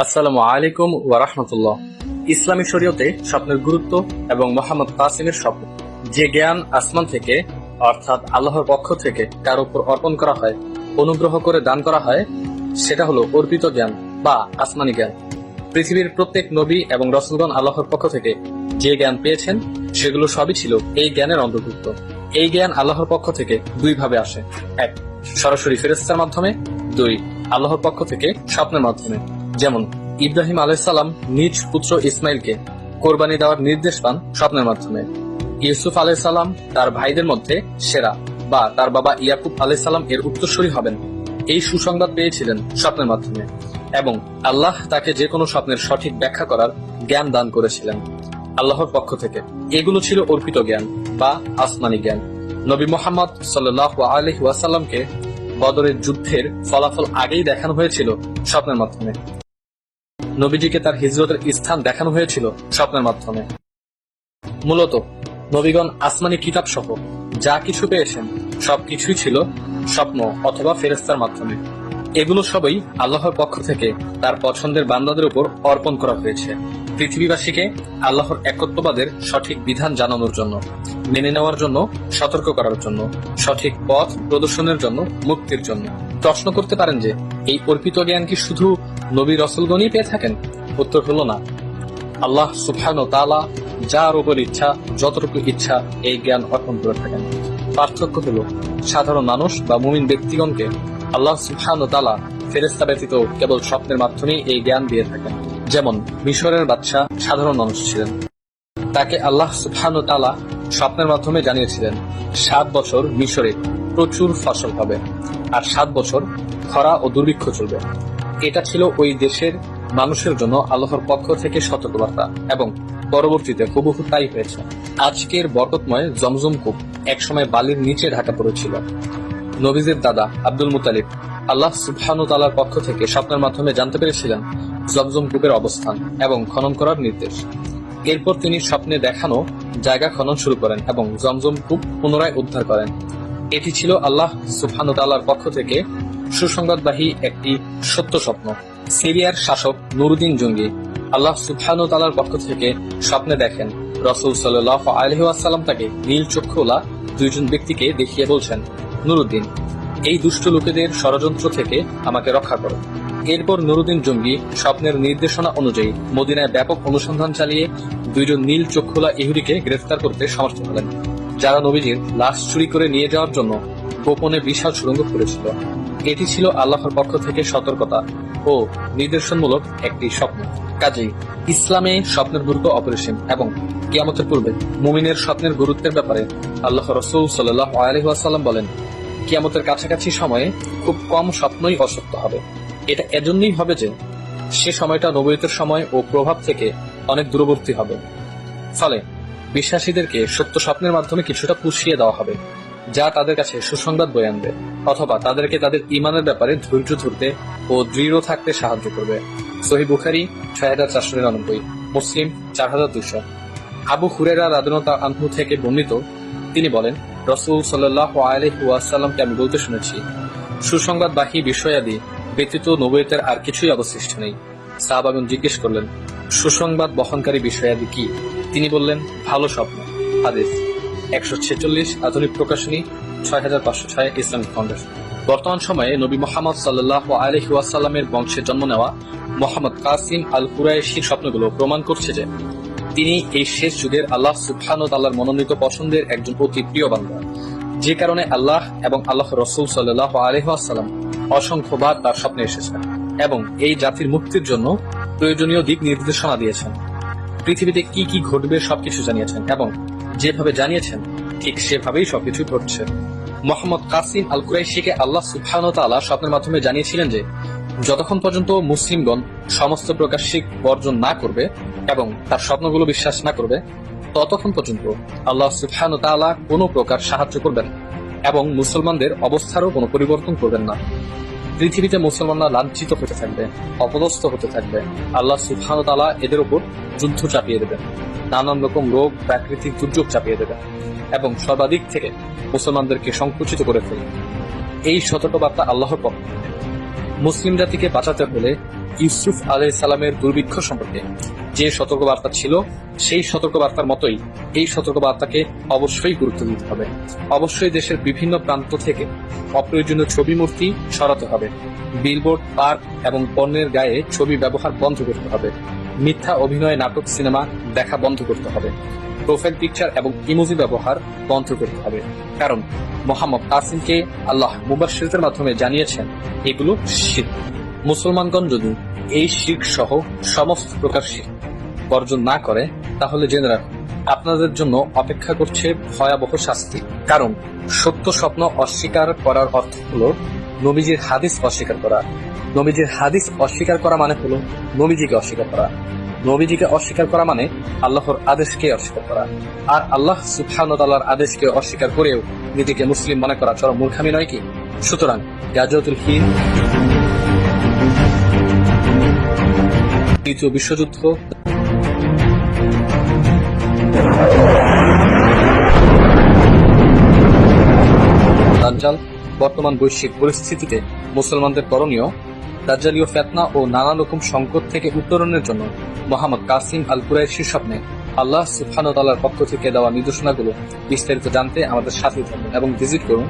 আসসালামু আলাইকুম ওয়া রাহমাতুল্লাহ। ইসলামী শরীয়তে স্বপ্নের গুরুত্ব এবং মোহাম্মদ কাসিমের স্বপ্ন। যে জ্ঞান আসমান থেকে অর্থাৎ আল্লাহর পক্ষ থেকে কার উপর অর্পণ করা হয়, অনুগ্রহ করে দান করা হয়, সেটা হলো অর্পিত জ্ঞান বা আসমানি জ্ঞান। পৃথিবীর প্রত্যেক নবী এবং রাসূলগণ আল্লাহর পক্ষ থেকে যে জ্ঞান পেয়েছেন সেগুলো সবই ছিল এই জ্ঞানের অন্তর্ভুক্ত। এই জ্ঞান আল্লাহর পক্ষ থেকে দুই ভাবে আসে: এক, সরাসরি ফেরেশতার মাধ্যমে; দুই, আল্লাহর পক্ষ থেকে স্বপ্নের মাধ্যমে। যেমন ইব্রাহিম আলাইহিসসালাম নিজ পুত্র ইসমাইলকে কোরবানি দেওয়ার নির্দেশ পান স্বপ্নের মাধ্যমে। ইউসুফ আলাইহিসসালাম তার ভাইদের মধ্যে সেরা বা তার বাবা ইয়াকুব আলাইহিসসালাম এর উত্তরসূরি হবেন, এই সুসংবাদ পেয়েছিলেন স্বপ্নের মাধ্যমে। এবং আল্লাহ তাকে যে কোনো স্বপ্নের সঠিক ব্যাখ্যা করার জ্ঞান দান করেছিলেন আল্লাহর পক্ষ থেকে। এগুলো ছিল অর্পিত জ্ঞান বা আসমানি জ্ঞান। নবী মুহাম্মদ সাল্লাল্লাহু আলাইহি ওয়াসাল্লামকে বদরের যুদ্ধের ফলাফল আগেই দেখানো হয়েছিল স্বপ্নের মাধ্যমে। নবীজিকে তার হিজরতের স্থান দেখানো হয়েছিল স্বপ্নের মাধ্যমে। মূলত নবীগণ আসমানি কিতাব সহ যা কিছু পেয়েছেন সবকিছুই ছিল স্বপ্ন অথবা ফেরেশতার মাধ্যমে। এগুলো সবই আল্লাহর পক্ষ থেকে তার পছন্দের বান্দাদের উপর অর্পণ করা হয়েছে, পৃথিবীবাসীকে আল্লাহর একত্ববাদের সঠিক বিধান জানানোর জন্য, মেনে নেওয়ার জন্য, সতর্ক করার জন্য, সঠিক পথ প্রদর্শনের জন্য, মুক্তির জন্য। প্রশ্ন করতে পারেন যে এই অর্পিত জ্ঞান কি শুধু নবী রাসূলগণই পেয়ে থাকেন? উত্তর হলো না। আল্লাহ সুবহানাহু ওয়া তাআলা যার উপর ইচ্ছা যতটুকু ইচ্ছা এই জ্ঞান অর্পণ করে থাকেন। পার্থক্য হলো সাধারণ মানুষ বা মুমিন ব্যক্তিগণকে আল্লাহ সুবহানাহু ওয়া তাআলা ফেরেশতা ব্যতীত কেবল স্বপ্নের মাধ্যমেই এই জ্ঞান দিয়ে থাকেন। যেমন মিশরের বাদশা সাধারণ মানুষ ছিলেন, তাকে আল্লাহ সুবহানাহু ওয়া তাআলা স্বপ্নের মাধ্যমে জানিয়েছিলেন 7 বছর মিশরে প্রচুর ফসল হবে আর 7 বছর খরা ও দুর্ভিক্ষ চলবে। এটা ছিল ওই দেশের মানুষের জন্য আল্লাহর পক্ষ থেকে সতর্কবার্তা এবং পরবর্তীতে হুবহু তাই হয়েছে। আজকের বরকতময় জমজম কূপ একসময় বালির নিচে ঢাকা পড়েছিল। নবীজির দাদা আব্দুল মুত্তালিব আল্লাহ সুবহানাহু ওয়া তাআলার পক্ষ থেকে স্বপ্নের মাধ্যমে জানতে পেরেছিলেন জমজম কূপের অবস্থান এবং খনন করার নির্দেশ। এরপর তিনি স্বপ্নে দেখানো জায়গা খনন শুরু করেন এবং জমজম কূপ পুনরায় উদ্ধার করেন। এটি ছিল আল্লাহ সুবহানাহু ওয়া তাআলার পক্ষ থেকে সুসংবাদবাহী একটি সত্য স্বপ্ন। সিরিয়ার শাসক নুরুদ্দিন জঙ্গি আল্লাহ সুবহানাহু ওয়া তাআলার পক্ষ থেকে স্বপ্নে দেখেন রাসূল সাল্লাল্লাহু আলাইহি ওয়াসাল্লাম তাকে নীল চক্ষুওয়ালা দুইজন ব্যক্তিকে দেখিয়ে বলছেন, নুরুদ্দিন, এই দুষ্ট লোকেদের ষড়যন্ত্র থেকে আমাকে রক্ষা করো। এরপর নুরুদ্দিন জঙ্গি স্বপ্নের নির্দেশনা অনুযায়ী মদিনায় ব্যাপক অনুসন্ধান চালিয়ে দুইজন নীল চক্ষুওয়ালা ইহুদিকে গ্রেফতার করতে সমর্থ হলেন, যারা নবীজির লাশ চুরি করে নিয়ে যাওয়ার জন্য গোপনে বিশাল সুড়ঙ্গ করেছিল। এটি ছিল আল্লাহর পক্ষ থেকে সতর্কতা ও নির্দেশনমূলক একটি স্বপ্ন। কাজেই ইসলামে স্বপ্নের গুরুত্ব অপরিসীম এবং কিয়ামতের পূর্বে মুমিনের স্বপ্নের গুরুত্বের ব্যাপারে আল্লাহ রাসূল সাল্লাল্লাহু আলাইহি ওয়াসাল্লাম বলেন, কিয়ামতের কাছাকাছি সময়ে খুব কম স্বপ্নই অসত্য হবে। এটা এজন্যই হবে যে সে সময়টা নবুয়তের সময় ও প্রভাব থেকে অনেক দূরবর্তী হবে। ফলে বিশ্বাসীদেরকে সত্য স্বপ্নের মাধ্যমে কিছুটা পুষিয়ে দেওয়া হবে, যা তাদের কাছে সুসংবাদ বয়ে আনবে অথবা তাদেরকে তাদের ঈমানের ব্যাপারে ধৈর্য ধরতে ও দৃঢ় থাকতে সাহায্য করবে। সহিহ বুখারী 6499, মুসলিম 4200। আবু হুরায়রা রাদিয়াল্লাহু আনহু থেকে বর্ণিত, তিনি বলেন, রাসূল সাল্লাল্লাহু আলাইহি ওয়াসাল্লামকে আমি বলতে শুনেছি, সুসংবাদবাহী বিষয়াদি ব্যতীত নবুয়তের আর কিছুই অবশিষ্ট নেই। সাহাবাগণ জিজ্ঞেস করলেন, সুসংবাদ বহনকারী বিষয়াদি কি? তিনি বললেন, ভালো স্বপ্ন। হাদিস 146, আধুনিক প্রকাশনী 6506, ইসলামিক ফাউন্ডেশন। বর্তমান সময়ে নবী মুহাম্মদ সাল্লাল্লাহু আলাইহি ওয়াসাল্লামের বংশে জন্ম নেওয়া মোহাম্মদ কাসিম আল কুরাইশির স্বপ্নগুলো প্রমাণ করছে যে তিনি এই শেষ যুগের আল্লাহ সুবহানাহু ওয়া তাআলার মনোনীত পছন্দের একজন অতি প্রিয় বান্দা, যে কারণে আল্লাহ এবং আল্লাহ রাসূল সাল্লাল্লাহু আলাইহি ওয়াসাল্লাম অসংখ্যবার তার স্বপ্নে এসেছেন এবং এই জাতির মুক্তির জন্য প্রয়োজনীয় দিক নির্দেশনা দিয়েছেন। পৃথিবীতে কি কি ঘটবে সবকিছু জানিয়েছেন এবং যেভাবে জানিয়েছেন ঠিক সেভাবেই সবকিছু ঘটছে। মোহাম্মদ কাসিম আল কুরাইশিকে আল্লাহ সুবহানাহু ওয়া তাআলা স্বপ্নের মাধ্যমে জানিয়েছিলেন যে যতক্ষণ পর্যন্ত মুসলিমগণ সমস্ত প্রকার শিরক বর্জন না করবে এবং তার স্বপ্নগুলো বিশ্বাস না করবে, ততক্ষণ পর্যন্ত আল্লাহ সুবহানাহু ওয়া তাআলা কোনো প্রকার সাহায্য করবেন এবং মুসলমানদের অবস্থারও কোনো পরিবর্তন করবেন না। পৃথিবীতে মুসলমানরা লাঞ্ছিত হতে থাকবে, অপদস্থ হতে থাকবে। আল্লাহ সুবহানাহু ওয়া তাআলা এদের উপর যুদ্ধ চাপিয়ে দেবেন, নানান রকম রোগ, প্রাকৃতিক দুর্যোগ চাপিয়ে দেবেন এবং সর্বাধিক থেকে মুসলমানদেরকে সংকুচিত করে ফেলবেন। এই সতর্কবার্তা আল্লাহর পক্ষ। মুসলিম জাতিকে বাঁচাতে হলে ইউসুফ আলাইহিস সালামের দুর্ভিক্ষ সম্পর্কে যে সতর্কবার্তা ছিল, সেই সতর্কবার্তার মতোই এই সতর্কবার্তাকে অবশ্যই গুরুত্ব দিতে হবে। অবশ্যই দেশের বিভিন্ন প্রান্ত থেকে অপ্রয়োজনীয় ছবি মূর্তি সরাতে হবে। বিলবোর্ড, পার্ক এবং পণ্যের গায়ে ছবি ব্যবহার বন্ধ করতে হবে। মিথ্যা অভিনয়, নাটক, সিনেমা দেখা বন্ধ করতে হবে। প্রোফাইল পিকচার এবং ইমোজি ব্যবহার বন্ধ করতে হবে, কারণ মোহাম্মদ কাসিমকে আল্লাহ মুবাশশিরদের মাধ্যমে জানিয়েছেন এগুলো শিরক। মুসলমানগণ যদি এই শিরক সহ সমস্ত প্রকার শিরক বর্জন না করে, তাহলে জেনে রাখুন আপনাদের জন্য অপেক্ষা করছে ভয়াবহ শাস্তি। কারণ সত্য স্বপ্ন অস্বীকার করার অর্থ হলো নবীজির হাদিস অস্বীকার করা। নবীজির হাদিস অস্বীকার করা মানে হলো নবীজিকে অস্বীকার করা। নবীজিকে অস্বীকার করা মানে আল্লাহর আদেশকে অস্বীকার করা। আর আল্লাহ সুবহানাহু ওয়া তাআলার আদেশকে অস্বীকার করেও নিজেকে মুসলিম মনে করা চরম মূর্খামি নয় কি? সুতরাং গাজওয়াতুল হিন্দ, দ্বিতীয় বিশ্বযুদ্ধ, দাজ্জাল, বর্তমান বৈশ্বিক পরিস্থিতিতে মুসলমানদের করণীয়, দাজ্জালীয় ফিতনা ও নানা রকম সংকট থেকে উত্তরণের জন্য মোহাম্মদ কাসিম আল কুরাইশির স্বপ্নে আল্লাহ সুবহানাহু ওয়া তাআলার পক্ষ থেকে দেওয়া নির্দেশনাগুলো বিস্তারিত জানতে আমাদের সাথে থাকুন এবং ভিজিট করুন